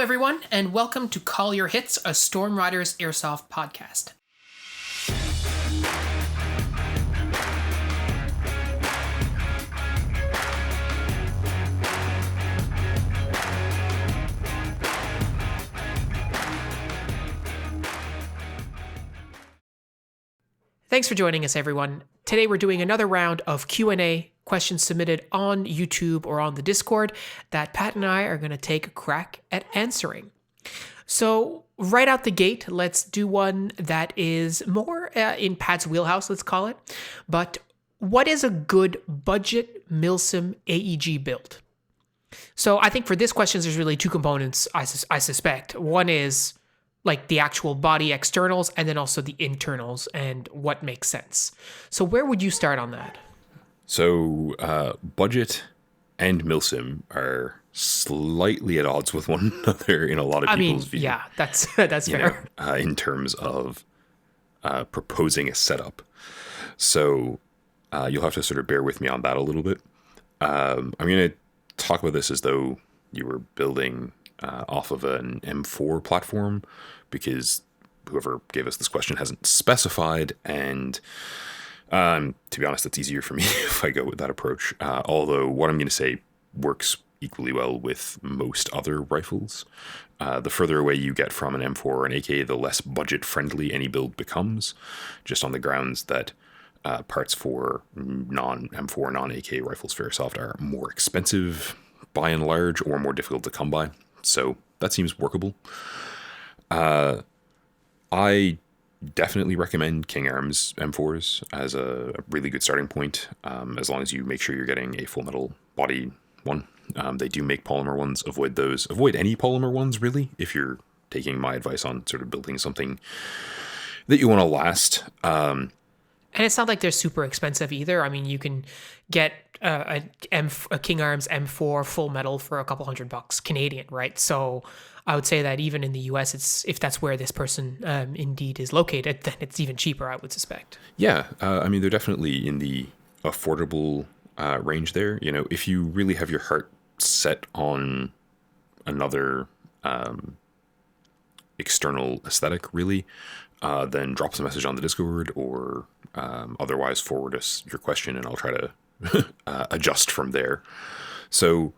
everyone, and welcome to Call Your Hits, a Storm Riders Airsoft podcast. Thanks for joining us, everyone. Today we're doing another round of Q&A, questions submitted on YouTube or on the Discord that Pat and I are going to take a crack at answering. So right out the gate, let's do one that is more in Pat's wheelhouse, let's call it. But what is a good budget Milsim AEG build? So I think for this question, there's really two components, I suspect. One is like the actual body externals, and then also the internals and what makes sense. So where would you start on that? So budget and Milsim are slightly at odds with one another in a lot of people's view. Yeah, that's fair. In terms of proposing a setup. So you'll have to sort of bear with me on that a little bit. I'm going to talk about this as though you were building off of an M4 platform, because whoever gave us this question hasn't specified, and to be honest, it's easier for me if I go with that approach, although what I'm going to say works equally well with most other rifles. The further away you get from an M4 or an AK, the less budget-friendly any build becomes, just on the grounds that parts for non-M4, non-AK rifles for Airsoft are more expensive by and large, or more difficult to come by. So that seems workable. I definitely recommend King Arms M4s as a really good starting point, as long as you make sure you're getting a full metal body one. They do make polymer ones. Avoid those. Avoid any polymer ones, really, if you're taking my advice on sort of building something that you want to last. And it's not like they're super expensive either. I mean, you can get a King Arms M4 full metal for a couple $100 Canadian, right? So I would say that even in the US, if that's where this person indeed is located, then it's even cheaper, I would suspect. Yeah, I mean, they're definitely in the affordable range there. You know, if you really have your heart set on another external aesthetic, really, then drop us a message on the Discord, or otherwise forward us your question and I'll try to adjust from there. So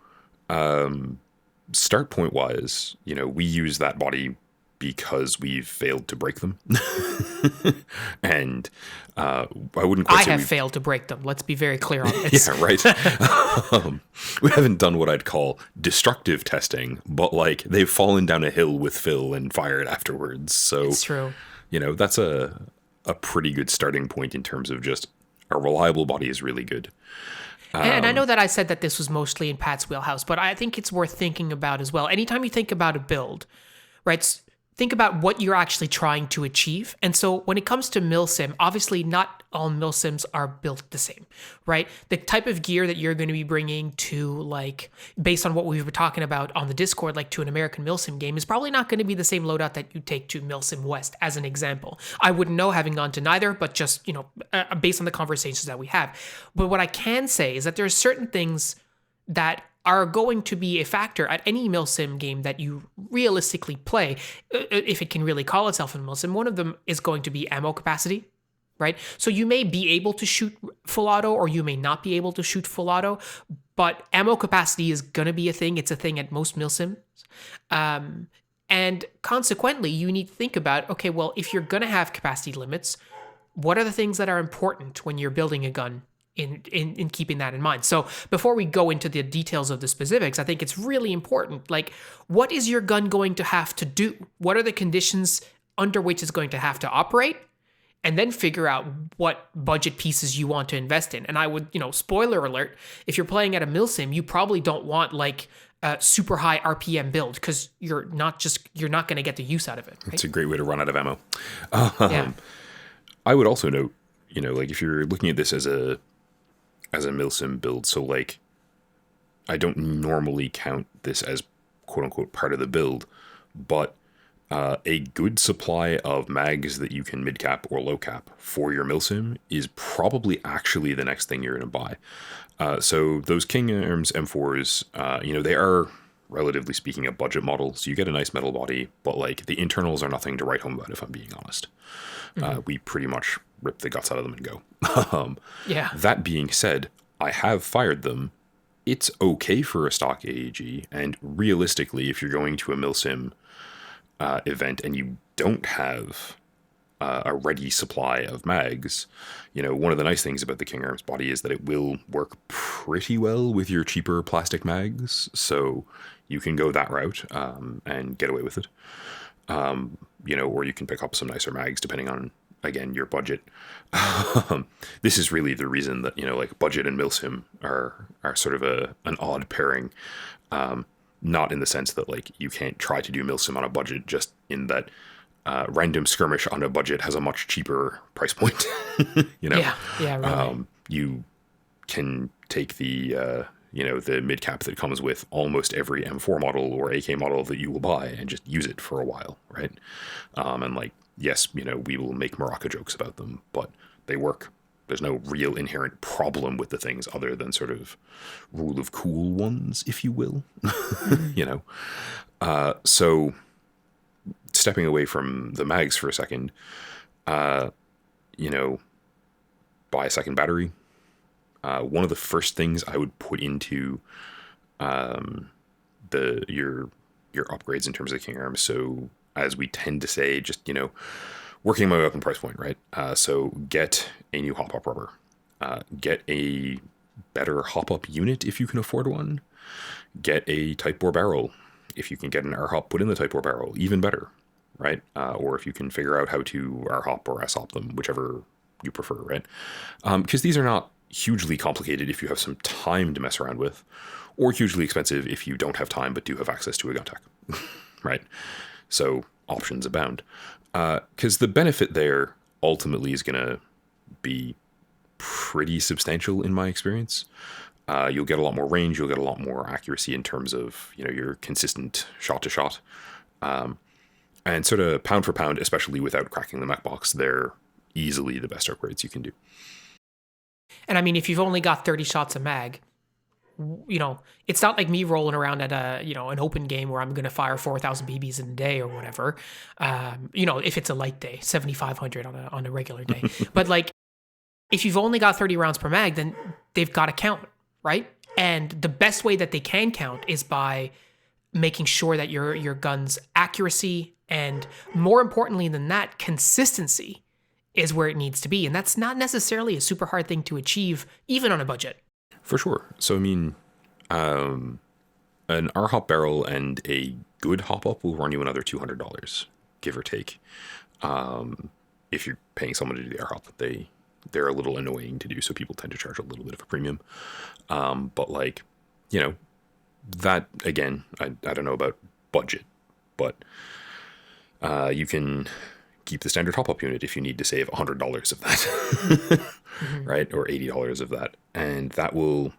start point wise, we use that body because we've failed to break them. And I wouldn't quite say I have failed to break them. Let's be very clear on this. Yeah, right. We haven't done what I'd call destructive testing, but like they've fallen down a hill with Phil and fired afterwards. So it's true. That's a pretty good starting point in terms of just a reliable body is really good. And I know that I said that this was mostly in Pat's wheelhouse, but I think it's worth thinking about as well. Anytime you think about a build, right, think about what you're actually trying to achieve. And so when it comes to Milsim, obviously not all Milsims are built the same, right? The type of gear that you're going to be bringing to, like, based on what we were talking about on the Discord, like to an American Milsim game, is probably not going to be the same loadout that you take to Milsim West, as an example. I wouldn't know, having gone to neither, but just, based on the conversations that we have. But what I can say is that there are certain things that are going to be a factor at any Milsim game that you realistically play, if it can really call itself a Milsim. One of them is going to be ammo capacity, right? So you may be able to shoot full auto, or you may not be able to shoot full auto, but ammo capacity is going to be a thing. It's a thing at most Milsims. And consequently, you need to think about, okay, well, if you're going to have capacity limits, what are the things that are important when you're building a gun in keeping that in mind? So before we go into the details of the specifics, I think it's really important, like, what is your gun going to have to do? What are the conditions under which it's going to have to operate? And then figure out what budget pieces you want to invest in. And I would, spoiler alert, if you're playing at a Milsim, you probably don't want like a super high RPM build, because you're not going to get the use out of it. Right? It's a great way to run out of ammo. Yeah. I would also note, like if you're looking at this as a Milsim build, so like I don't normally count this as quote unquote part of the build, but a good supply of mags that you can mid cap or low cap for your Milsim is probably actually the next thing you're going to buy. So those King Arms M4s, they are relatively speaking, a budget model. So you get a nice metal body, but like the internals are nothing to write home about, if I'm being honest. We pretty much rip the guts out of them and go. Yeah. That being said, I have fired them. It's okay for a stock AEG, and realistically, if you're going to a Milsim event and you don't have a ready supply of mags, you know, one of the nice things about the King Arms body is that it will work pretty well with your cheaper plastic mags, so you can go that route and get away with it. You know, or you can pick up some nicer mags depending on, again, your budget. This is really the reason that, you know, like budget and Milsim are sort of an odd pairing. Not in the sense that like you can't try to do Milsim on a budget, just in that random skirmish on a budget has a much cheaper price point. You know, yeah, right. You can take the you know, the mid cap that comes with almost every M4 model or AK model that you will buy and just use it for a while, right? And like, yes, you know, we will make Morocco jokes about them, but they work. There's no real inherent problem with the things other than sort of rule of cool ones, if you will. You know, so stepping away from the mags for a second, you know, buy a second battery. One of the first things I would put into your upgrades in terms of King Arms. So as we tend to say, just, you know, working my way up in price point, right? So get a new hop-up rubber. Get a better hop-up unit if you can afford one. Get a Type bore barrel. If you can get an R-hop put in the Type bore barrel, even better, right? Or if you can figure out how to R-hop or S-hop them, whichever you prefer, right? Because these are not hugely complicated if you have some time to mess around with, or hugely expensive if you don't have time but do have access to a gun tech, right? So options abound. Because the benefit there ultimately is going to be pretty substantial in my experience. You'll get a lot more range, you'll get a lot more accuracy in terms of, you know, your consistent shot to shot. And sort of pound for pound, especially without cracking the mech box, they're easily the best upgrades you can do. And I mean, if you've only got 30 shots a mag, you know, it's not like me rolling around at an open game where I'm going to fire 4,000 BBs in a day or whatever. You know, if it's a light day, 7,500 on a regular day. But like, if you've only got 30 rounds per mag, then they've got to count, right? And the best way that they can count is by making sure that your gun's accuracy and, more importantly than that, consistency is where it needs to be. And that's not necessarily a super hard thing to achieve, even on a budget. For sure. So, I mean, an R-hop barrel and a good hop-up will run you another $200, give or take. If you're paying someone to do the R-hop, they're a little annoying to do, so people tend to charge a little bit of a premium. But, like, you know, that, again, I don't know about budget, but you can keep the standard hop-up unit if you need to save $100 of that, right? Or $80 of that. And that will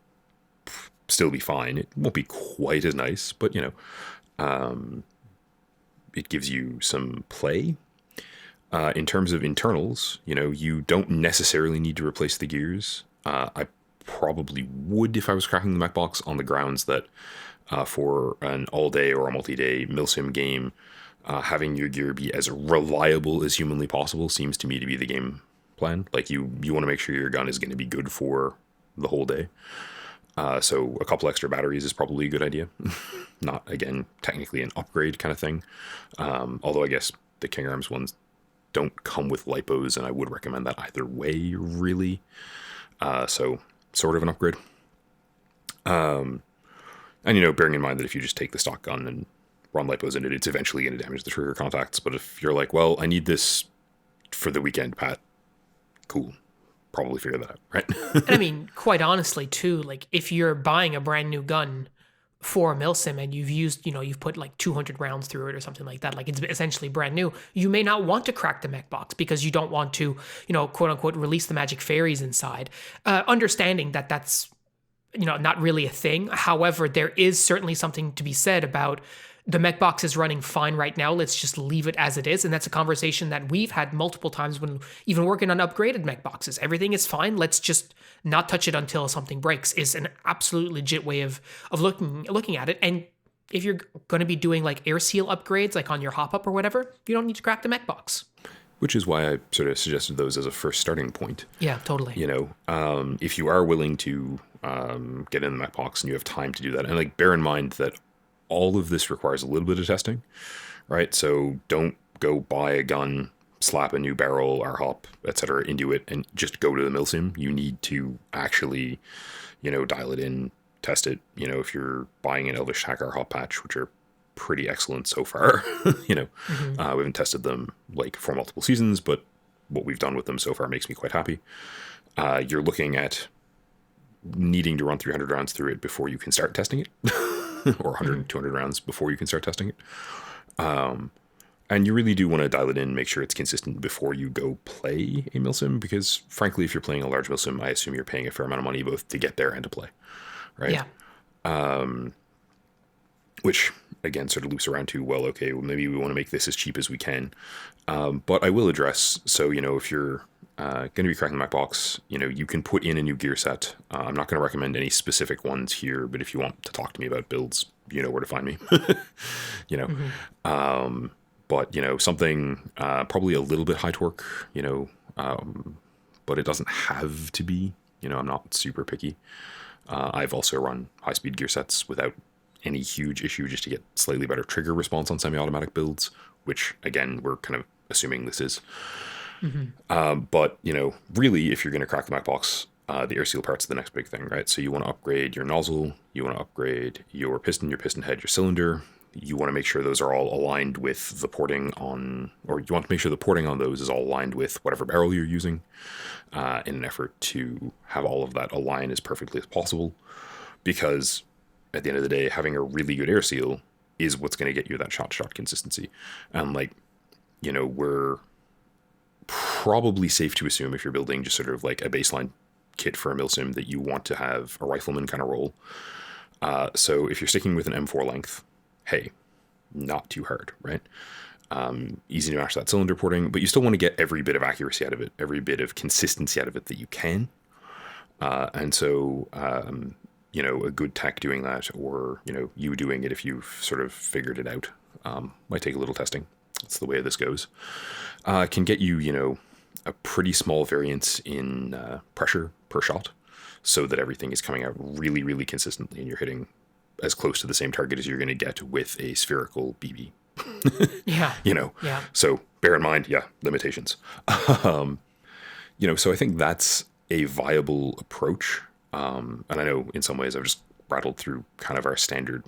still be fine. It won't be quite as nice, but, you know, it gives you some play. In terms of internals, you know, you don't necessarily need to replace the gears. I probably would if I was cracking the mech box, on the grounds that for an all-day or a multi-day Milsim game, having your gear be as reliable as humanly possible seems to me to be the game plan. Like, you want to make sure your gun is going to be good for the whole day. So a couple extra batteries is probably a good idea. Not, again, technically an upgrade kind of thing. Although I guess the King Arms ones don't come with lipos, and I would recommend that either way, really. So sort of an upgrade. And, you know, bearing in mind that if you just take the stock gun and run lipos in it, it's eventually going to damage the trigger contacts. But if you're like, well, I need this for the weekend, Pat, cool. Probably figure that out, right? And I mean, quite honestly, too, like, if you're buying a brand new gun for a Milsim and you've put like 200 rounds through it or something like that, like it's essentially brand new, you may not want to crack the mech box because you don't want to, you know, quote unquote, release the magic fairies inside. Understanding that that's, you know, not really a thing. However, there is certainly something to be said about the mech box is running fine right now. Let's just leave it as it is. And that's a conversation that we've had multiple times when even working on upgraded mech boxes. Everything is fine. Let's just not touch it until something breaks is an absolute legit way of looking at it. And if you're going to be doing like air seal upgrades, like on your hop up or whatever, you don't need to crack the mech box. Which is why I sort of suggested those as a first starting point. Yeah, totally. You know, if you are willing to get in the mech box and you have time to do that, and like bear in mind that all of this requires a little bit of testing, right? So don't go buy a gun, slap a new barrel or hop, etc. into it and just go to the Milsim. You need to actually, you know, dial it in, test it. You know, if you're buying an Elvish Hacker hop patch, which are pretty excellent so far, you know, we haven't tested them like for multiple seasons, but what we've done with them so far makes me quite happy. You're looking at needing to run 300 rounds through it before you can start testing it, or 100, 200 rounds before you can start testing it. And you really do want to dial it in, make sure it's consistent before you go play a Milsim, because frankly, if you're playing a large Milsim, I assume you're paying a fair amount of money both to get there and to play, right? Yeah. Which again sort of loops around to, well, okay, well, maybe we want to make this as cheap as we can. But I will address, so, you know, if you're going to be cracking the Mac box, you know, you can put in a new gear set. I'm not going to recommend any specific ones here, but if you want to talk to me about builds, you know where to find me, you know. But, you know, something probably a little bit high torque, you know, but it doesn't have to be, you know, I'm not super picky. I've also run high-speed gear sets without any huge issue just to get slightly better trigger response on semi-automatic builds, which, again, we're kind of assuming this is. But, you know, really, if you're going to crack the Mac box, the air seal part's the next big thing, right? So you want to upgrade your nozzle, you want to upgrade your piston head, your cylinder. You want to make sure those are all aligned with the porting on, or you want to make sure the porting on those is all aligned with whatever barrel you're using, in an effort to have all of that align as perfectly as possible. Because at the end of the day, having a really good air seal is what's going to get you that shot-to-shot consistency. And like, you know, we're probably safe to assume if you're building just sort of like a baseline kit for a Milsim that you want to have a rifleman kind of roll. So if you're sticking with an M4 length, hey, not too hard, right? Easy to match that cylinder porting, but you still want to get every bit of accuracy out of it, every bit of consistency out of it that you can. And so, you know, a good tech doing that, or, you know, you doing it if you've sort of figured it out, might take a little testing. That's the way this goes. Can get you, you know, a pretty small variance in pressure per shot, so that everything is coming out really, really consistently and you're hitting as close to the same target as you're going to get with a spherical BB. Yeah. You know, yeah. So bear in mind, limitations. You know, so I think that's a viable approach. And I know in some ways I've just rattled through kind of our standard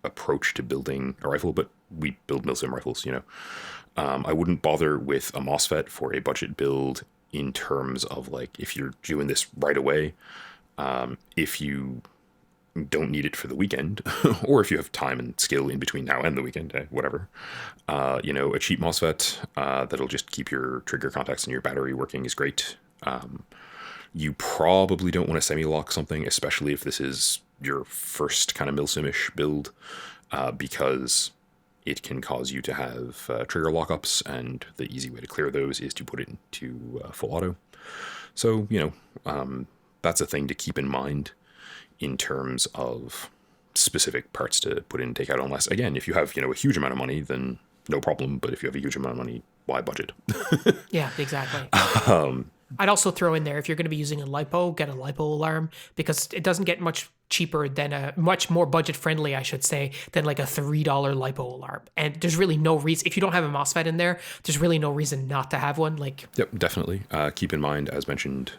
approach to building a rifle, but we build Milsim rifles, you know. I wouldn't bother with a MOSFET for a budget build in terms of like, if you're doing this right away, if you don't need it for the weekend, or if you have time and skill in between now and the weekend, whatever, you know, a cheap MOSFET that'll just keep your trigger contacts and your battery working is great. You probably don't want to semi-lock something, especially if this is your first kind of Milsim-ish build, because it can cause you to have trigger lockups, and the easy way to clear those is to put it into full auto. So, you know, that's a thing to keep in mind in terms of specific parts to put in and take out, unless, again, if you have, you know, a huge amount of money, then no problem. But if you have a huge amount of money, why budget? Yeah, exactly. I'd also throw in there, if you're going to be using a LiPo, get a LiPo alarm, because it doesn't get much cheaper than much more budget friendly, I should say, than like a $3 LiPo alarm. And there's really no reason, if you don't have a MOSFET in there, there's really no reason not to have one. Like, yep, definitely. Keep in mind, as mentioned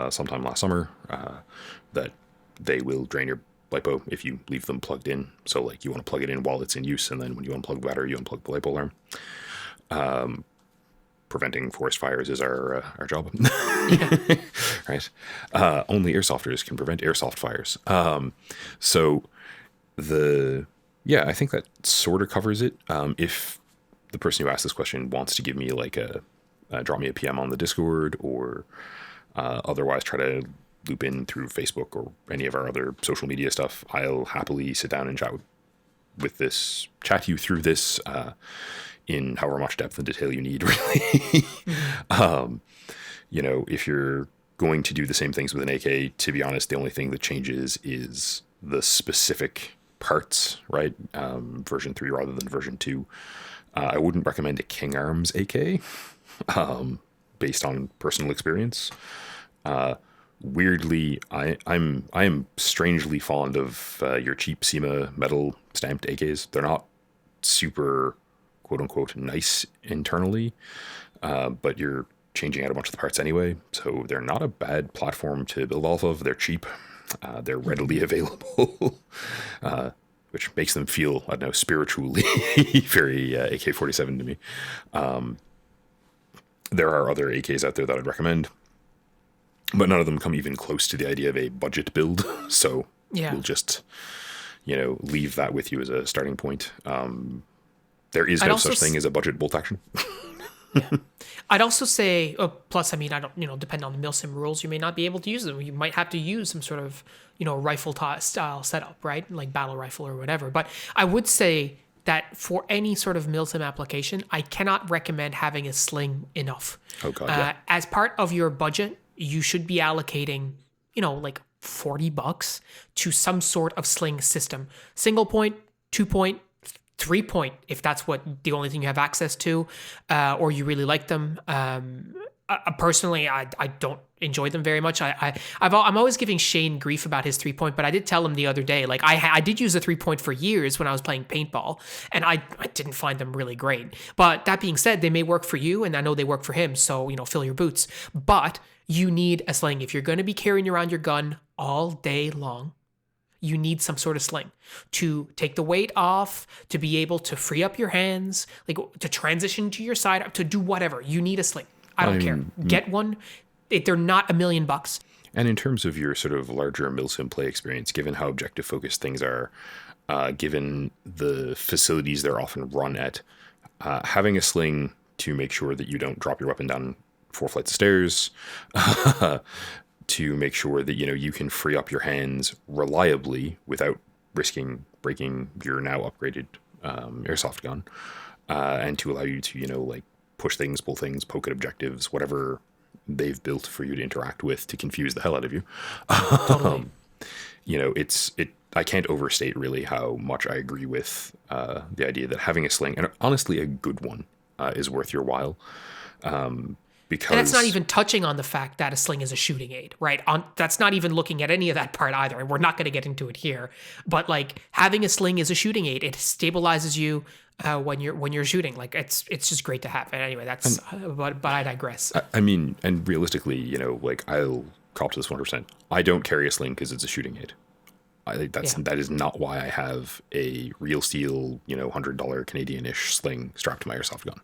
sometime last summer, that they will drain your LiPo if you leave them plugged in. So like, you want to plug it in while it's in use, and then when you unplug the battery, you unplug the LiPo alarm. Preventing forest fires is our job. Right? Only airsofters can prevent airsoft fires. So I think that sort of covers it. If the person who asked this question wants to give me like drop me a PM on the Discord, or otherwise try to loop in through Facebook or any of our other social media stuff, I'll happily sit down and chat you through this, in however much depth and detail you need, really. You know, if you're going to do the same things with an AK, to be honest, the only thing that changes is the specific parts, right? Version 3 rather than version 2. I wouldn't recommend a King Arms AK, based on personal experience. Weirdly, I am strangely fond of your cheap SEMA metal stamped AKs. They're not super quote unquote nice internally, but you're changing out a bunch of the parts anyway, so they're not a bad platform to build off of. They're cheap, they're readily available, which makes them feel, I don't know, spiritually very AK-47 to me. There are other AKs out there that I'd recommend, but none of them come even close to the idea of a budget build. So we'll just, leave that with you as a starting point. There is no such thing as a budget bolt action. Yeah. I'd also say, plus, I mean, I don't, depending on the Milsim rules, you may not be able to use them. You might have to use some sort of, rifle style setup, right? Like battle rifle or whatever. But I would say that for any sort of Milsim application, I cannot recommend having a sling enough. Oh, God, yeah. As part of your budget, you should be allocating, like $40 to some sort of sling system. Single point, 2-point, 3-point, if that's what the only thing you have access to, or you really like them. Personally, I don't enjoy them very much. I'm always giving Shane grief about his 3-point, but I did tell him the other day, like I did use a 3-point for years when I was playing paintball, and I didn't find them really great. But that being said, they may work for you, and I know they work for him, so fill your boots. But you need a sling if you're going to be carrying around your gun all day long. You need some sort of sling to take the weight off, to be able to free up your hands, like to transition to your side, to do whatever. You need a sling. I don't care. Get one. They're not $1 million. And in terms of your sort of larger Milsim play experience, given how objective focused things are, given the facilities they're often run at, having a sling to make sure that you don't drop your weapon down 4 flights of stairs, to make sure that you can free up your hands reliably without risking breaking your now upgraded airsoft gun, and to allow you to like push things, pull things, poke at objectives, whatever they've built for you to interact with to confuse the hell out of you. Totally. I can't overstate really how much I agree with the idea that having a sling, and honestly a good one, is worth your while. Because, and that's not even touching on the fact that a sling is a shooting aid, right? That's not even looking at any of that part either. And we're not going to get into it here. But like having a sling is a shooting aid. It stabilizes you when you're shooting. Like it's just great to have. And anyway, that's but I digress. I mean, and realistically, like I'll cop to this 100%. I don't carry a sling because it's a shooting aid. I think that is not why I have a real steel, $100 Canadian-ish sling strapped to my airsoft gun.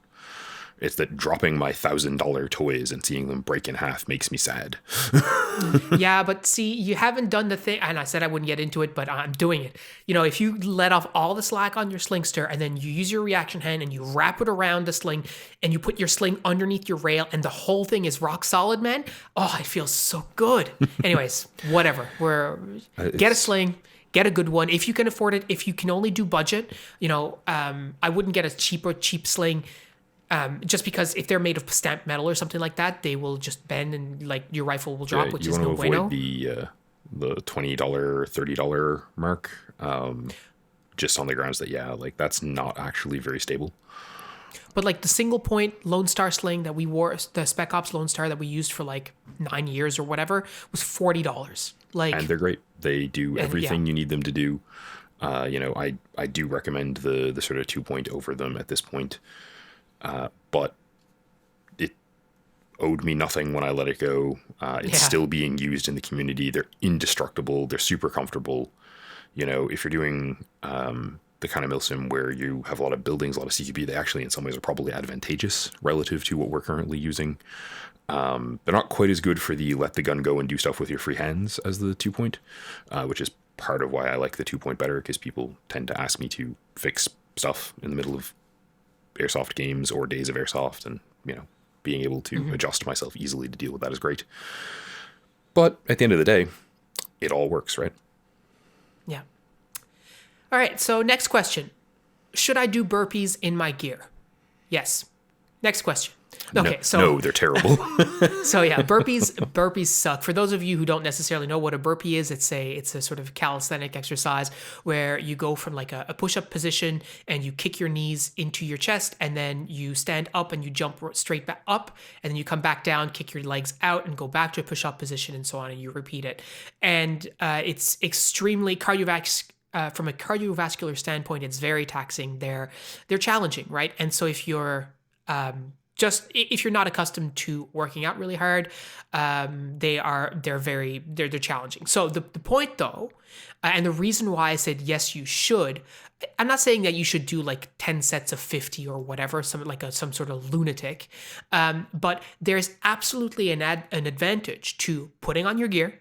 It's that dropping my $1,000 toys and seeing them break in half makes me sad. Yeah, but see, you haven't done the thing, and I said I wouldn't get into it, but I'm doing it. If you let off all the slack on your slingster, and then you use your reaction hand and you wrap it around the sling, and you put your sling underneath your rail, and the whole thing is rock solid, man. Oh, it feels so good. Anyways, whatever. Get a sling. Get a good one if you can afford it. If you can only do budget, I wouldn't get a cheap sling. Just because if they're made of stamped metal or something like that, they will just bend and like your rifle will drop, which is no bueno. You want to avoid the $20, $30 mark, just on the grounds that that's not actually very stable. But like the single point Lone Star sling that we wore, the Spec Ops Lone Star that we used for like 9 years or whatever, was $40. And they're great. They do everything you need them to do. I do recommend the sort of 2-point over them at this point. But it owed me nothing when I let it go. It's still being used in the community. They're indestructible. They're super comfortable. If you're doing the kind of Milsim where you have a lot of buildings, a lot of CQB, they actually in some ways are probably advantageous relative to what we're currently using. They're not quite as good for the let the gun go and do stuff with your free hands as the 2-point, which is part of why I like the 2-point better, because people tend to ask me to fix stuff in the middle of airsoft games or days of airsoft, and being able to adjust myself easily to deal with that is great. But at the end of the day, it all works, right? Yeah. All right, so next question. Should I do burpees in my gear? Yes. Next question. Okay, so no, they're terrible. So yeah, burpees suck. For those of you who don't necessarily know what a burpee is, it's a sort of calisthenic exercise where you go from like a push-up position and you kick your knees into your chest, and then you stand up and you jump straight back up, and then you come back down, kick your legs out, and go back to a push-up position, and so on, and you repeat it. And it's extremely from a cardiovascular standpoint, it's very taxing. They're challenging, right? And so if you're just if you're not accustomed to working out really hard, they're challenging. So the point though, and the reason why I said yes, you should. I'm not saying that you should do like 10 sets of 50 or whatever, some sort of lunatic, but there's absolutely an advantage to putting on your gear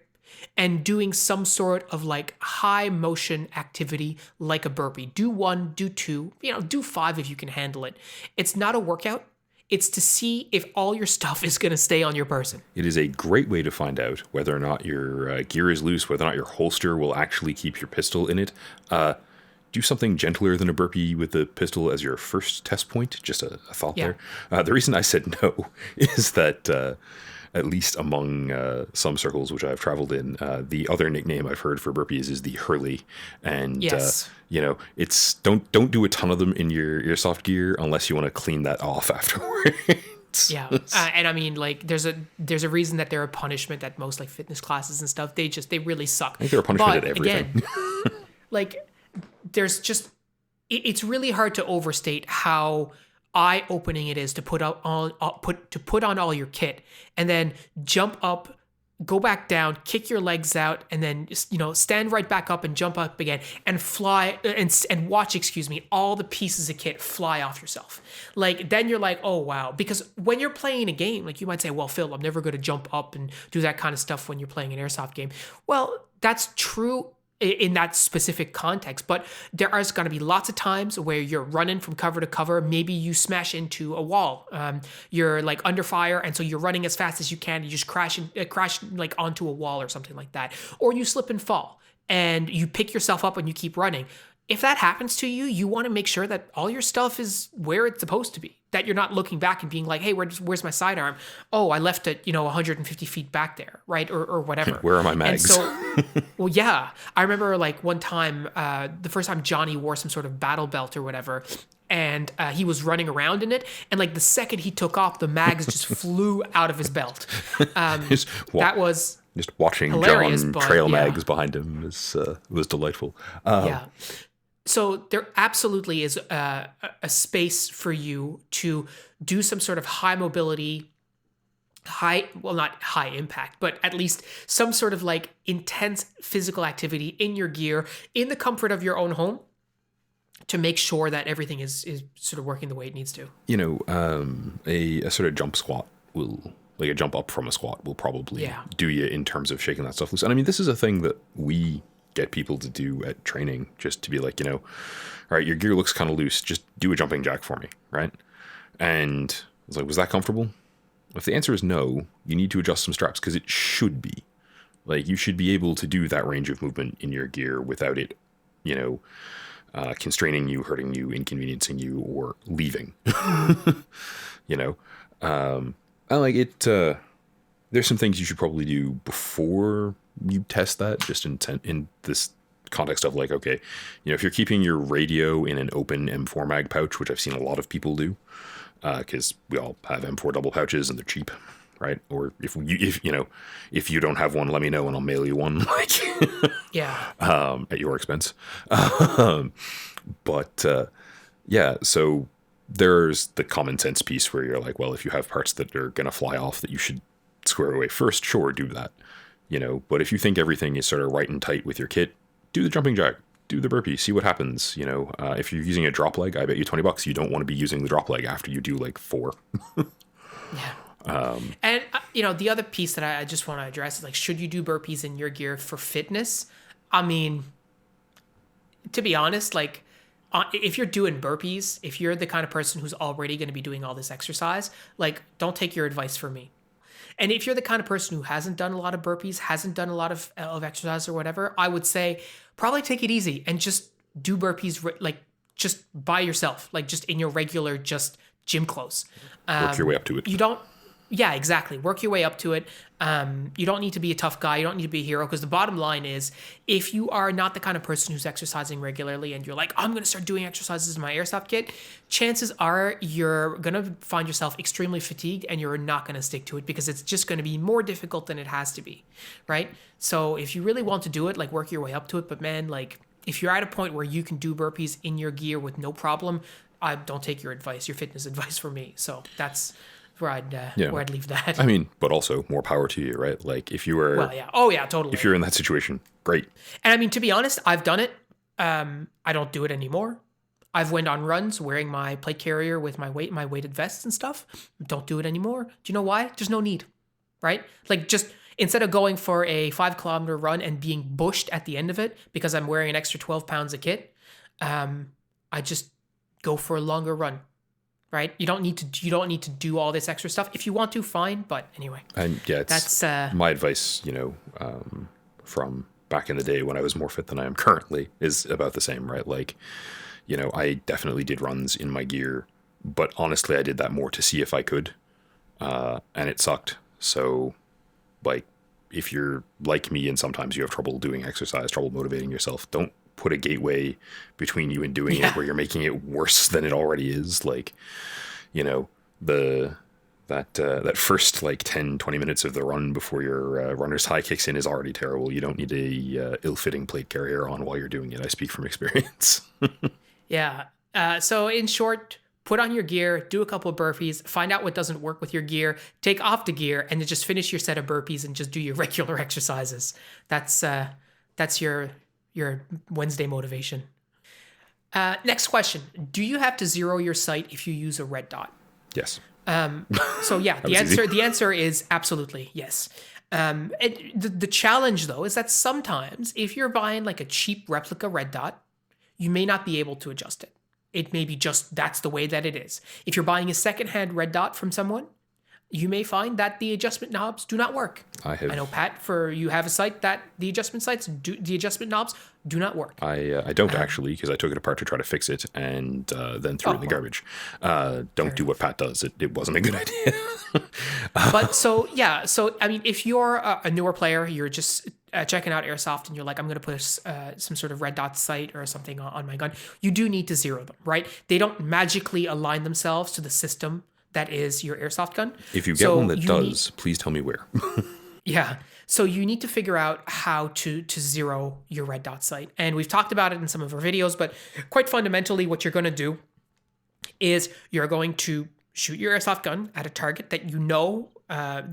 and doing some sort of like high motion activity like a burpee. Do 1, do 2, do 5 if you can handle it. It's not a workout. It's to see if all your stuff is going to stay on your person. It is a great way to find out whether or not your gear is loose, whether or not your holster will actually keep your pistol in it. Do something gentler than a burpee with the pistol as your first test point. Just a thought there. The reason I said no is that at least among some circles which I've traveled in, the other nickname I've heard for burpees is the Hurley. And, yes. It's don't do a ton of them in your Airsoft gear unless you want to clean that off afterwards. Yeah. And I mean, like, there's a reason that they're a punishment at most like fitness classes and stuff. They really suck. I think they're a punishment at everything. Again, like, it's really hard to overstate how eye-opening it is to put on all your kit and then jump up, go back down, kick your legs out, and then stand right back up and jump up again and fly and watch all the pieces of kit fly off yourself. Like, then you're like, oh wow. Because when you're playing a game, like, you might say, well, Phil, I'm never going to jump up and do that kind of stuff when you're playing an Airsoft game. Well, that's true in that specific context, but there are going to be lots of times where you're running from cover to cover. Maybe you smash into a wall. You're like under fire, and so you're running as fast as you can. You just crash like onto a wall or something like that, or you slip and fall, and you pick yourself up and you keep running. If that happens to you, you want to make sure that all your stuff is where it's supposed to be. That you're not looking back and being like, hey, where's my sidearm? Oh, I left it, 150 feet back there, right? Or whatever. Where are my mags? And so, well, yeah. I remember like one time, the first time Johnny wore some sort of battle belt or whatever, and he was running around in it, and like the second he took off, the mags just flew out of his belt. That was just watching John trail mags behind him was delightful. Yeah. So there absolutely is a space for you to do some sort of high mobility, not high impact, but at least some sort of like intense physical activity in your gear in the comfort of your own home to make sure that everything is sort of working the way it needs to. A sort of jump squat like a jump up from a squat will probably do you in terms of shaking that stuff loose. And I mean, this is a thing that we get people to do at training, just to be like, all right, your gear looks kind of loose, just do a jumping jack for me, right? And I was like, was that comfortable? If the answer is no, you need to adjust some straps, because it should be. Like, you should be able to do that range of movement in your gear without it, constraining you, hurting you, inconveniencing you, or leaving. I like it. There's some things you should probably do before you test that, just in this context of like, okay, if you're keeping your radio in an open M4 mag pouch, which I've seen a lot of people do, because we all have M4 double pouches and they're cheap, right? Or if you don't have one, let me know and I'll mail you one, at your expense. So there's the common sense piece where you're like, well, if you have parts that are going to fly off that you should square away first, sure, do that. But if you think everything is sort of right and tight with your kit, do the jumping jack, do the burpee, see what happens. If you're using a drop leg, I bet you $20 you don't want to be using the drop leg after you do like 4. Yeah. And the other piece that I just want to address is like, should you do burpees in your gear for fitness? I mean, to be honest, like, if you're doing burpees, if you're the kind of person who's already going to be doing all this exercise, like, don't take your advice from me. And if you're the kind of person who hasn't done a lot of burpees, hasn't done a lot of exercise or whatever, I would say probably take it easy and just do burpees like just by yourself, like just in your regular just gym clothes. Work your way up to it. You don't. Yeah, exactly. Work your way up to it. You don't need to be a tough guy. You don't need to be a hero, because the bottom line is, if you are not the kind of person who's exercising regularly and you're like, I'm going to start doing exercises in my Airsoft kit, chances are you're going to find yourself extremely fatigued and you're not going to stick to it, because it's just going to be more difficult than it has to be, right? So if you really want to do it, like, work your way up to it. But man, like, if you're at a point where you can do burpees in your gear with no problem, I don't take your advice, your fitness advice from me. So that's where I'd leave that. I mean, but also more power to you, right? Like, if you were, Well, yeah. Oh, yeah, totally. if you're in that situation, great. And I mean, to be honest, I've done it. I don't do it anymore. I've went on runs wearing my plate carrier with my weighted vests and stuff. Don't do it anymore. Do you know why? There's no need, right? Like, just instead of going for a 5-kilometer run and being bushed at the end of it because I'm wearing an extra 12 pounds of kit, I just go for a longer run. Right? You don't need to do all this extra stuff. If you want to, fine. But anyway, And yeah, that's my advice, from back in the day when I was more fit than I am currently, is about the same, right? Like, I definitely did runs in my gear, but honestly, I did that more to see if I could, and it sucked. So, like, if you're like me and sometimes you have trouble doing exercise, trouble motivating yourself, don't put a gateway between you and doing it where you're making it worse than it already is. Like, that first like 10-20 minutes of the run before your runner's high kicks in is already terrible. You don't need a ill-fitting plate carrier on while you're doing it. I speak from experience. Yeah. So in short, put on your gear, do a couple of burpees, find out what doesn't work with your gear, take off the gear, and then just finish your set of burpees and just do your regular exercises. That's your Wednesday motivation. Next question. Do you have to zero your sight if you use a red dot? Yes. So yeah, the answer is absolutely yes. The challenge though is that sometimes if you're buying like a cheap replica red dot, you may not be able to adjust it. It may be just that's the way that it is. If you're buying a secondhand red dot from someone, you may find that the adjustment knobs do not work. I know, Pat, you have a sight that the adjustment knobs do not work. I don't actually, because I took it apart to try to fix it and then threw it in the garbage. Don't do what Pat does. It wasn't a good idea. But so I mean, if you're a newer player, you're just checking out Airsoft and you're like, I'm going to put some sort of red dot sight or something on my gun, you do need to zero them, right? They don't magically align themselves to the system that is your Airsoft gun. If you get one that does, please tell me where. Yeah. So you need to figure out how to zero your red dot sight. And we've talked about it in some of our videos, but quite fundamentally, what you're going to do is you're going to shoot your Airsoft gun at a target that you know.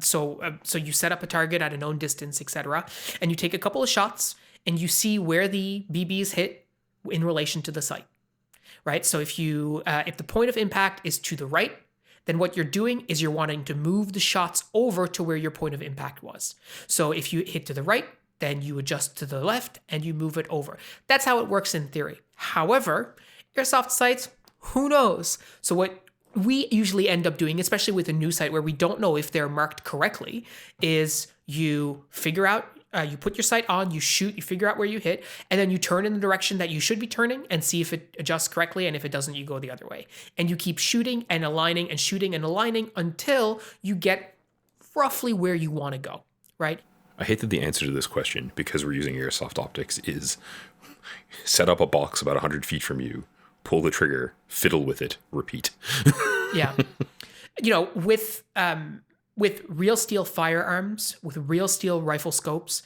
So you set up a target at a known distance, etc. And you take a couple of shots and you see where the BBs hit in relation to the sight, right? So if the point of impact is to the right, then what you're doing is you're wanting to move the shots over to where your point of impact was. So if you hit to the right, then you adjust to the left and you move it over. That's how it works in theory. However, Airsoft sights, who knows? So what we usually end up doing, especially with a new sight where we don't know if they're marked correctly, is you figure out, you put your sight on, you shoot, you figure out where you hit, and then you turn in the direction that you should be turning and see if it adjusts correctly. And if it doesn't, you go the other way. And you keep shooting and aligning and shooting and aligning until you get roughly where you want to go, right? I hate that the answer to this question, because we're using Airsoft optics, is set up a box about 100 feet from you, pull the trigger, fiddle with it, repeat. Yeah. With real steel firearms, with real steel rifle scopes,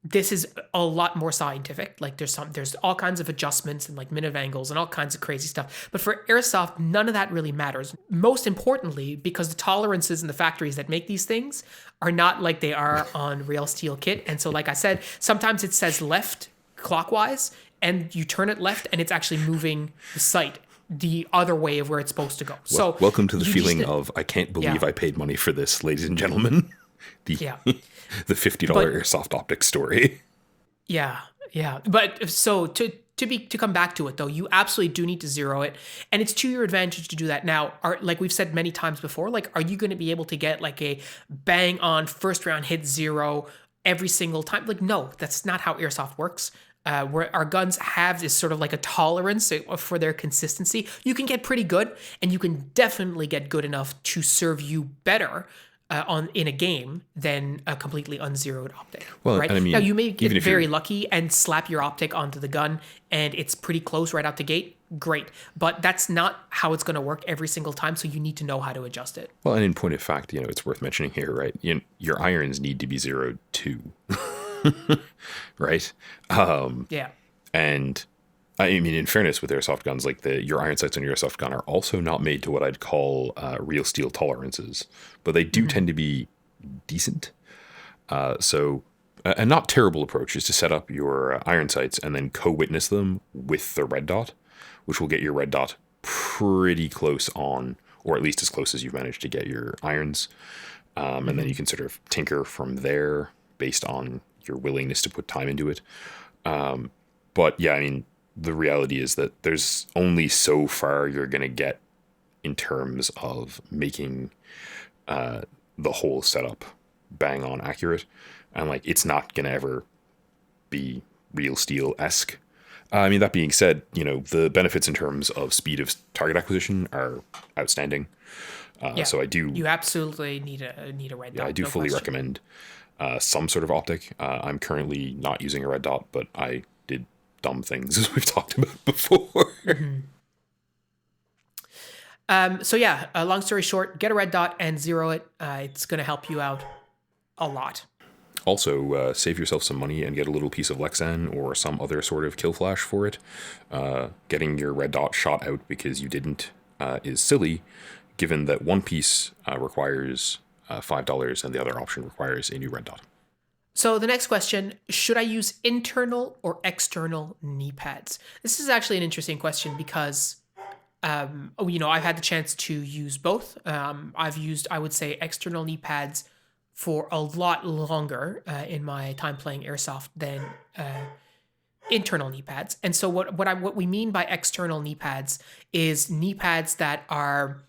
this is a lot more scientific. Like there's all kinds of adjustments and like minute angles and all kinds of crazy stuff. But for Airsoft, none of that really matters. Most importantly, because the tolerances in the factories that make these things are not like they are on real steel kit. And so, like I said, sometimes it says left clockwise and you turn it left and it's actually moving the sight the other way of where it's supposed to go. So welcome to the feeling of, I can't believe I paid money for this, ladies and gentlemen. The $50 Airsoft optics story. Yeah. But so to come back to it though, you absolutely do need to zero it, and it's to your advantage to do that. Now, like we've said many times before, like, are you going to be able to get like a bang on first round hit zero every single time? Like, no, that's not how Airsoft works. where our guns have is sort of like a tolerance for their consistency. You can get pretty good, and you can definitely get good enough to serve you better in a game than a completely unzeroed optic. Well, Right and I now, mean, you may get even if very you're lucky and slap your optic onto the gun, and it's pretty close right out the gate. Great, but that's not how it's going to work every single time. So you need to know how to adjust it. well, and in point of fact, it's worth mentioning here, right? Your irons need to be zeroed too, right? Yeah. And I mean, in fairness, with airsoft guns, like your iron sights on your airsoft gun are also not made to what I'd call real steel tolerances, but they do tend to be decent. So a not terrible approach is to set up your iron sights and then co-witness them with the red dot, which will get your red dot pretty close on, or at least as close as you've managed to get your irons. And then you can sort of tinker from there based on your willingness to put time into it. But yeah, I mean, the reality is that there's only so far you're going to get in terms of making the whole setup bang on accurate. And like, it's not going to ever be real steel-esque. I mean, that being said, the benefits in terms of speed of target acquisition are outstanding. Yeah. So I do. You absolutely need a red dot. I do no fully question. recommend some sort of optic. I'm currently not using a red dot, but I did dumb things as we've talked about before. So yeah, long story short, get a red dot and zero it. It's going to help you out a lot. Also, save yourself some money and get a little piece of Lexan or some other sort of kill flash for it. Getting your red dot shot out because you didn't is silly, given that one piece requires $5 and the other option requires a new red dot. So the next question, should I use internal or external knee pads? This is actually an interesting question because, I've had the chance to use both. I've used, I would say, external knee pads for a lot longer in my time playing Airsoft than internal knee pads. And so what we mean by external knee pads is knee pads that are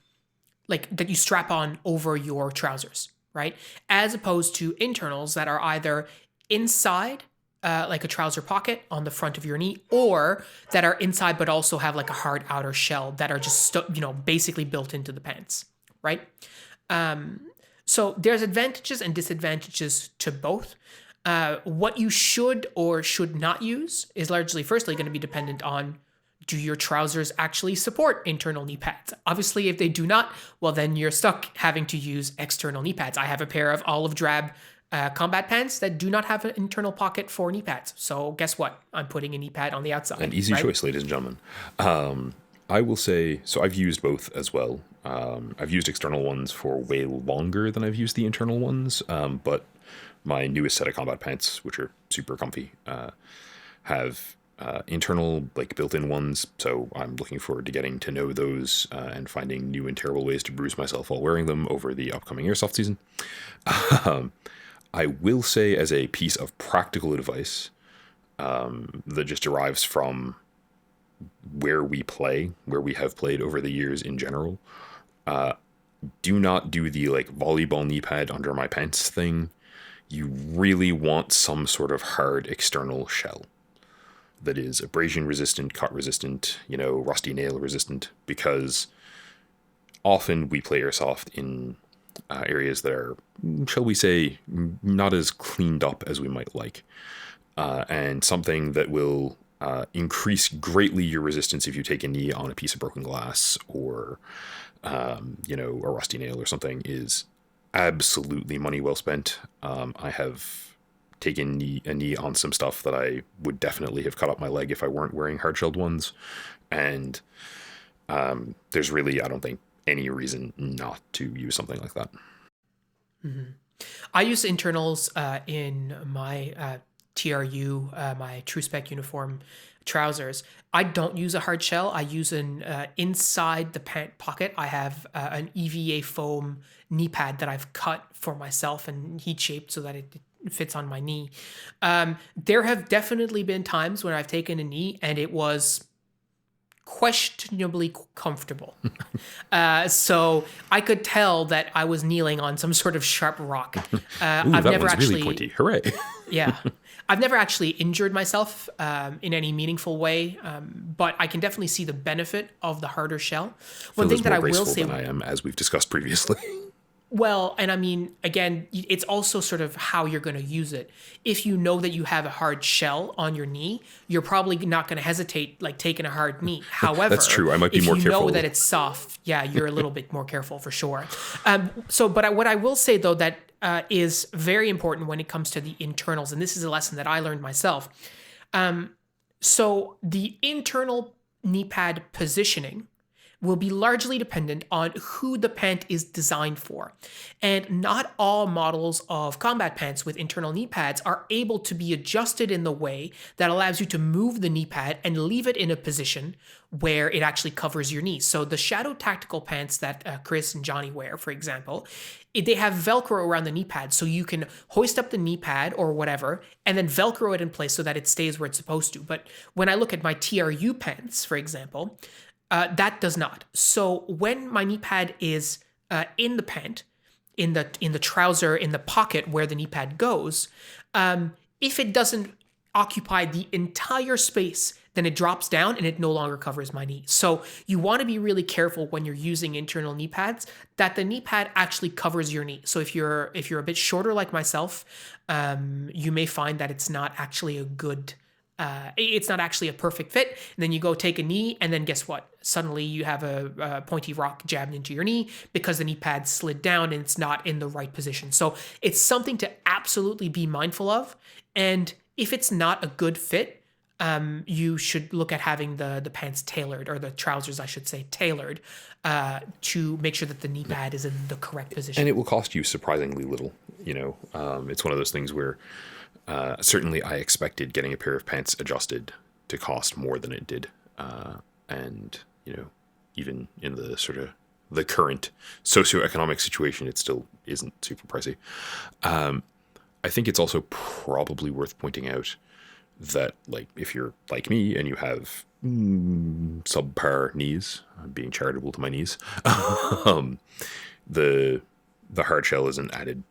like that you strap on over your trousers, right? As opposed to internals that are either inside, like a trouser pocket on the front of your knee, or that are inside but also have like a hard outer shell that are just basically built into the pants, right? So there's advantages and disadvantages to both. What you should or should not use is largely, firstly, going to be dependent on, do your trousers actually support internal knee pads? Obviously, if they do not, well, then you're stuck having to use external knee pads. I have a pair of olive drab combat pants that do not have an internal pocket for knee pads. So guess what? I'm putting a knee pad on the outside. An easy choice, ladies and gentlemen. I will say, so I've used both as well. I've used external ones for way longer than I've used the internal ones, but my newest set of combat pants, which are super comfy, have internal, like built-in ones, so I'm looking forward to getting to know those and finding new and terrible ways to bruise myself while wearing them over the upcoming Airsoft season. I will say, as a piece of practical advice that just derives from where we have played over the years in general, do not do the like volleyball knee pad under my pants thing. You really want some sort of hard external shell that is abrasion resistant, cut resistant, rusty nail resistant, because often we play Airsoft in areas that are, shall we say, not as cleaned up as we might like. And something that will increase greatly your resistance if you take a knee on a piece of broken glass or, a rusty nail or something is absolutely money well spent. I have taken a knee on some stuff that I would definitely have cut up my leg if I weren't wearing hard-shelled ones. And there's really, I don't think, any reason not to use something like that. Mm-hmm. I use internals in my TRU, my True Spec uniform trousers. I don't use a hard shell. I use an inside the pant pocket. I have an EVA foam knee pad that I've cut for myself and heat shaped so that it fits on my knee. There have definitely been times when I've taken a knee and it was questionably comfortable. So I could tell that I was kneeling on some sort of sharp rock. Ooh, I've that never one's actually, really pointy. Hooray. yeah, I've never actually injured myself in any meaningful way, but I can definitely see the benefit of the harder shell. One thing Feels that more I will graceful say, than I am, as we've discussed previously. well, and I mean, again, it's also sort of how you're going to use it. If you know that you have a hard shell on your knee, you're probably not going to hesitate like taking a hard knee. However, That's true. I might be if more you careful. know that it's soft, yeah, you're a little bit more careful for sure. What I will say though that is very important when it comes to the internals, and this is a lesson that I learned myself. So the internal knee pad positioning will be largely dependent on who the pant is designed for. And not all models of combat pants with internal knee pads are able to be adjusted in the way that allows you to move the knee pad and leave it in a position where it actually covers your knees. So the Shadow tactical pants that Chris and Johnny wear, for example, they have Velcro around the knee pad, so you can hoist up the knee pad or whatever, and then Velcro it in place so that it stays where it's supposed to. But when I look at my TRU pants, for example, that does not. So when my knee pad is in the pant, in the trouser, in the pocket where the knee pad goes, if it doesn't occupy the entire space, then it drops down and it no longer covers my knee. So you want to be really careful when you're using internal knee pads that the knee pad actually covers your knee. So if you're a bit shorter like myself, you may find that it's not actually a good. It's not actually a perfect fit. And then you go take a knee, and then guess what? Suddenly you have a pointy rock jabbed into your knee because the knee pad slid down and it's not in the right position. So it's something to absolutely be mindful of. And if it's not a good fit, you should look at having the pants tailored, or the trousers, I should say, tailored to make sure that the knee pad is in the correct position. And it will cost you surprisingly little. It's one of those things where certainly I expected getting a pair of pants adjusted to cost more than it did. And, even in the sort of the current socioeconomic situation, it still isn't super pricey. I think it's also probably worth pointing out that, like, if you're like me and you have subpar knees, I'm being charitable to my knees, the hard shell is an added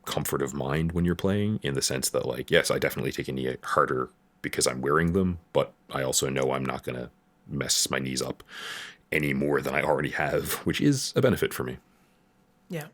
comfort of mind when you're playing, in the sense that, like, yes, I definitely take a knee harder because I'm wearing them, but I also know I'm not going to mess my knees up any more than I already have, which is a benefit for me. Yeah.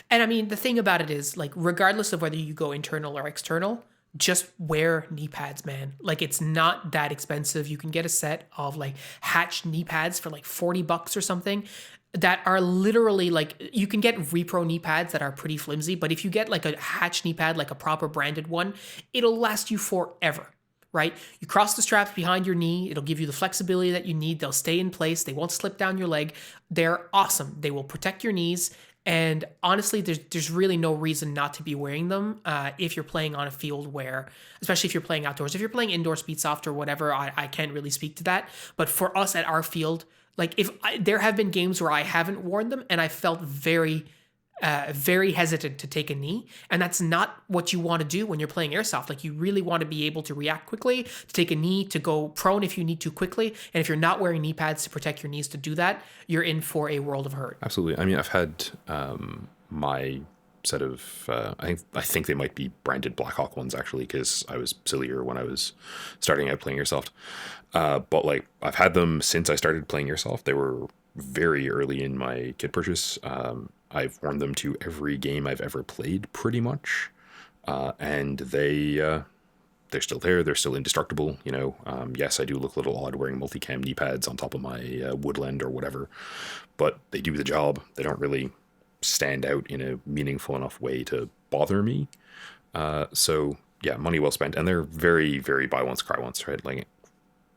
And I mean, the thing about it is, like, regardless of whether you go internal or external, just wear knee pads, man. Like, it's not that expensive. You can get a set of like Hatch knee pads for like $40 or something that are literally like, you can get repro knee pads that are pretty flimsy, but if you get like a Hatch knee pad, like a proper branded one, it'll last you forever. Right? You cross the straps behind your knee. It'll give you the flexibility that you need. They'll stay in place. They won't slip down your leg. They're awesome. They will protect your knees. And honestly, there's really no reason not to be wearing them if you're playing on a field where, especially if you're playing outdoors. If you're playing indoor Speedsoft or whatever, I can't really speak to that. But for us at our field, like, there have been games where I haven't worn them and I felt very hesitant to take a knee. And that's not what you want to do when you're playing Airsoft. Like, you really want to be able to react quickly, to take a knee, to go prone if you need to quickly. And if you're not wearing knee pads to protect your knees to do that, you're in for a world of hurt. Absolutely. I mean, I've had my set of, I think they might be branded Blackhawk ones, actually, because I was sillier when I was starting out playing Airsoft. But like, I've had them since I started playing Airsoft. They were very early in my kit purchase. I've worn them to every game I've ever played, pretty much, and they're still there. They're still indestructible. Yes, I do look a little odd wearing multicam knee pads on top of my Woodland or whatever, but they do the job. They don't really stand out in a meaningful enough way to bother me. So yeah, money well spent, and they're very, very buy once, cry once, right? Like,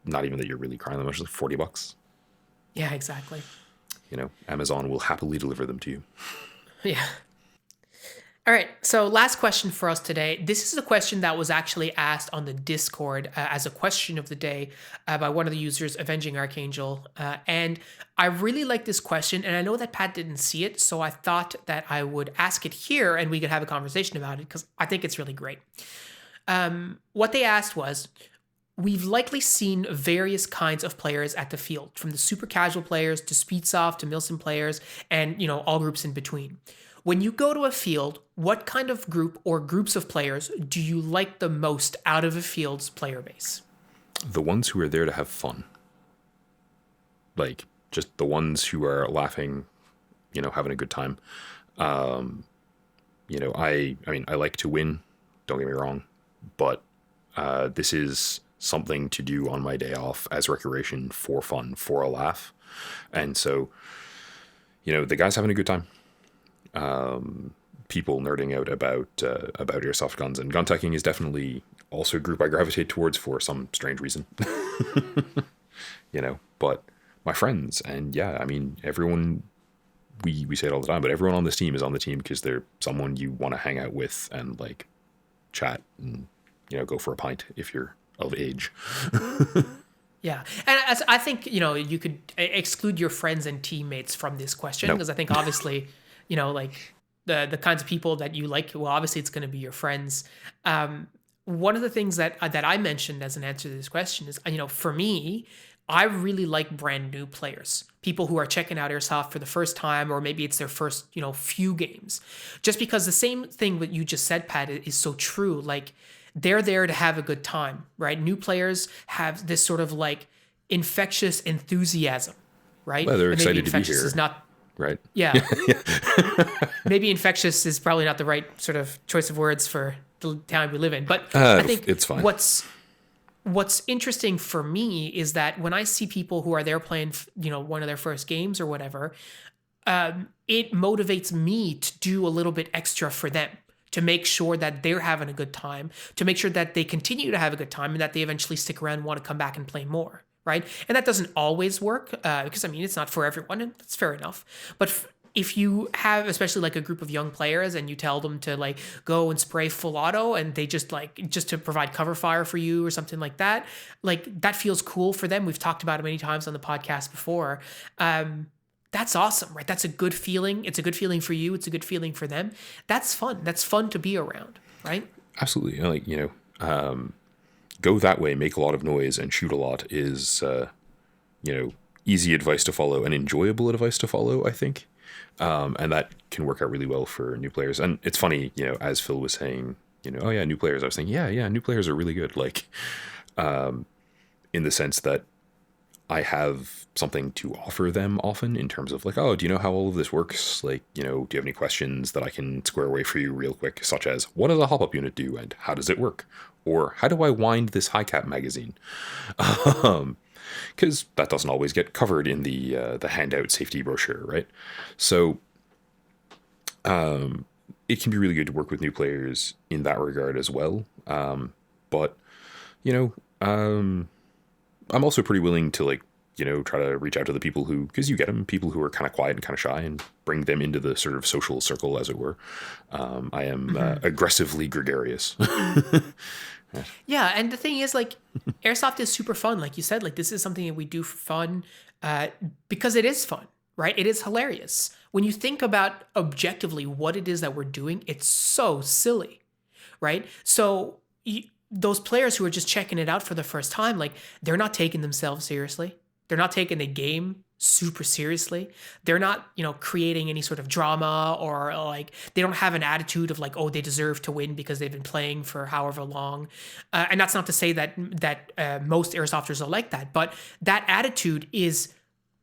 not even that you're really crying them much, like $40. Yeah, exactly. Amazon will happily deliver them to you. Yeah. All right. So last question for us today. This is a question that was actually asked on the Discord as a question of the day by one of the users, Avenging Archangel. And I really like this question. And I know that Pat didn't see it, so I thought that I would ask it here and we could have a conversation about it because I think it's really great. What they asked was, we've likely seen various kinds of players at the field, from the super casual players to Speedsoft to Milsim players, and all groups in between. When you go to a field, what kind of group or groups of players do you like the most out of a field's player base? The ones who are there to have fun. Like, just the ones who are laughing, having a good time. I mean, I like to win, don't get me wrong, but this is something to do on my day off as recreation, for fun, for a laugh. And so, the guy's having a good time. People nerding out about airsoft guns and gun teching is definitely also a group I gravitate towards for some strange reason. But my friends, and yeah, I mean, everyone, we say it all the time, but everyone on this team is on the team because they're someone you want to hang out with and like chat and, go for a pint if you're of age. Yeah. And as I think, you could exclude your friends and teammates from this question, because I think obviously, like the kinds of people that you like, well, obviously it's going to be your friends. One of the things that I mentioned as an answer to this question is, for me, I really like brand new players, people who are checking out Airsoft for the first time, or maybe it's their first, few games. Just because the same thing that you just said, Pat, is so true. Like, they're there to have a good time, right? New players have this sort of like infectious enthusiasm, right? Well, they're and excited to be here. Is not, right? Yeah. Maybe infectious is probably not the right sort of choice of words for the time we live in. But I think it's fine. What's interesting for me is that when I see people who are there playing, one of their first games or whatever, it motivates me to do a little bit extra for them, to make sure that they're having a good time, to make sure that they continue to have a good time and that they eventually stick around and want to come back and play more, right? And that doesn't always work because, I mean, it's not for everyone, and that's fair enough. But if you have, especially like a group of young players, and you tell them to like go and spray full auto and they just to provide cover fire for you or something like that feels cool for them. We've talked about it many times on the podcast before. That's awesome, right? That's a good feeling. It's a good feeling for you. It's a good feeling for them. That's fun. That's fun to be around, right? Absolutely. Like, go that way, make a lot of noise and shoot a lot is, easy advice to follow and enjoyable advice to follow, I think. And that can work out really well for new players. And it's funny, as Phil was saying, oh yeah, new players. I was thinking, yeah, new players are really good. Like, in the sense that I have something to offer them often in terms of like, oh, do you know how all of this works? Like, do you have any questions that I can square away for you real quick? Such as, what does a hop-up unit do and how does it work? Or how do I wind this high-cap magazine? Because that doesn't always get covered in the handout safety brochure, right? So it can be really good to work with new players in that regard as well. But, I'm also pretty willing to try to reach out to the people who, because you get them, people who are kind of quiet and kind of shy, and bring them into the sort of social circle, as it were. I am aggressively gregarious. Yeah, and the thing is, like, Airsoft is super fun. Like you said, like, this is something that we do for fun because it is fun, right? It is hilarious. When you think about objectively what it is that we're doing, it's so silly, right? So those players who are just checking it out for the first time, like, they're not taking themselves seriously. They're not taking the game super seriously. They're not, creating any sort of drama, or like they don't have an attitude of like, oh, they deserve to win because they've been playing for however long. And that's not to say that most airsofters are like that, but that attitude is,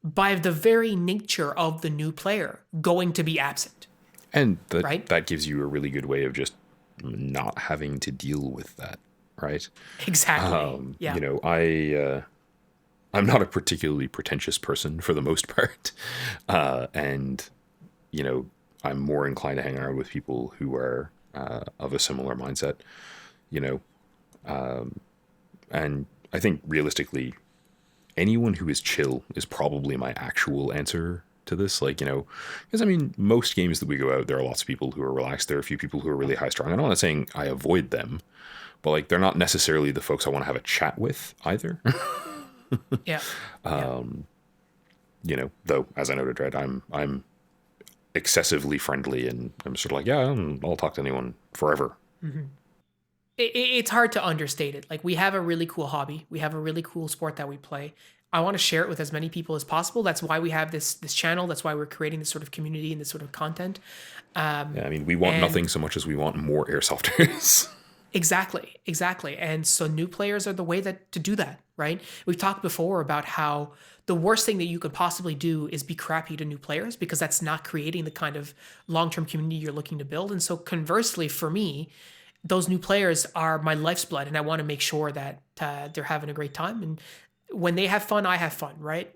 by the very nature of the new player, going to be absent. And right? That gives you a really good way of just not having to deal with that, right? Exactly. Yeah. I'm not a particularly pretentious person for the most part. And, I'm more inclined to hang around with people who are of a similar mindset, and I think realistically, anyone who is chill is probably my actual answer to this. Like, because I mean, most games that we go out, there are lots of people who are relaxed. There are a few people who are really high strung. I'm not saying I avoid them, but like, they're not necessarily the folks I want to have a chat with either. Yeah. Though, as I noted, right, I'm excessively friendly, and I'm sort of like, yeah, I'll talk to anyone forever. Mm-hmm. it's hard to understate it. Like, we have a really cool hobby. We have a really cool sport that we play. I want to share it with as many people as possible. That's why we have this channel. That's why we're creating this sort of community and this sort of content. Yeah, I mean, we want nothing so much as we want more airsofters. Exactly. And so new players are the way to do that, right? We've talked before about how the worst thing that you could possibly do is be crappy to new players, because that's not creating the kind of long-term community you're looking to build. And so conversely, for me, those new players are my life's blood, and I want to make sure that they're having a great time. And when they have fun, I have fun, right?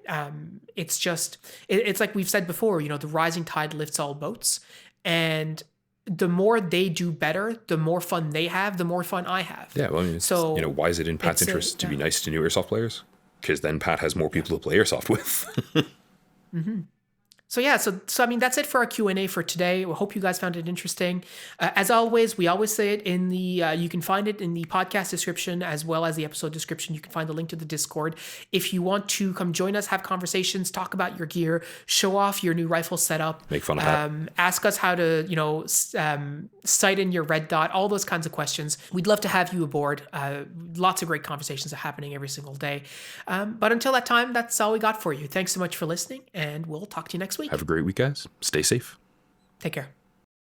It's like we've said before, the rising tide lifts all boats. And the more they do better, the more fun they have, the more fun I have. Yeah, well, I mean, why is it in Pat's interest to be nice to new airsoft players? Because then Pat has more people to play airsoft with. So yeah, so I mean, that's it for our Q&A for today. We hope you guys found it interesting. As always, we always say it in the, you can find it in the podcast description as well as the episode description. You can find the link to the Discord. If you want to come join us, have conversations, talk about your gear, show off your new rifle setup. Make fun of Pat. Ask us how to, sight in your red dot, all those kinds of questions. We'd love to have you aboard. Lots of great conversations are happening every single day. But until that time, that's all we got for you. Thanks so much for listening, and we'll talk to you next week. Have a great week, guys. Stay safe. Take care.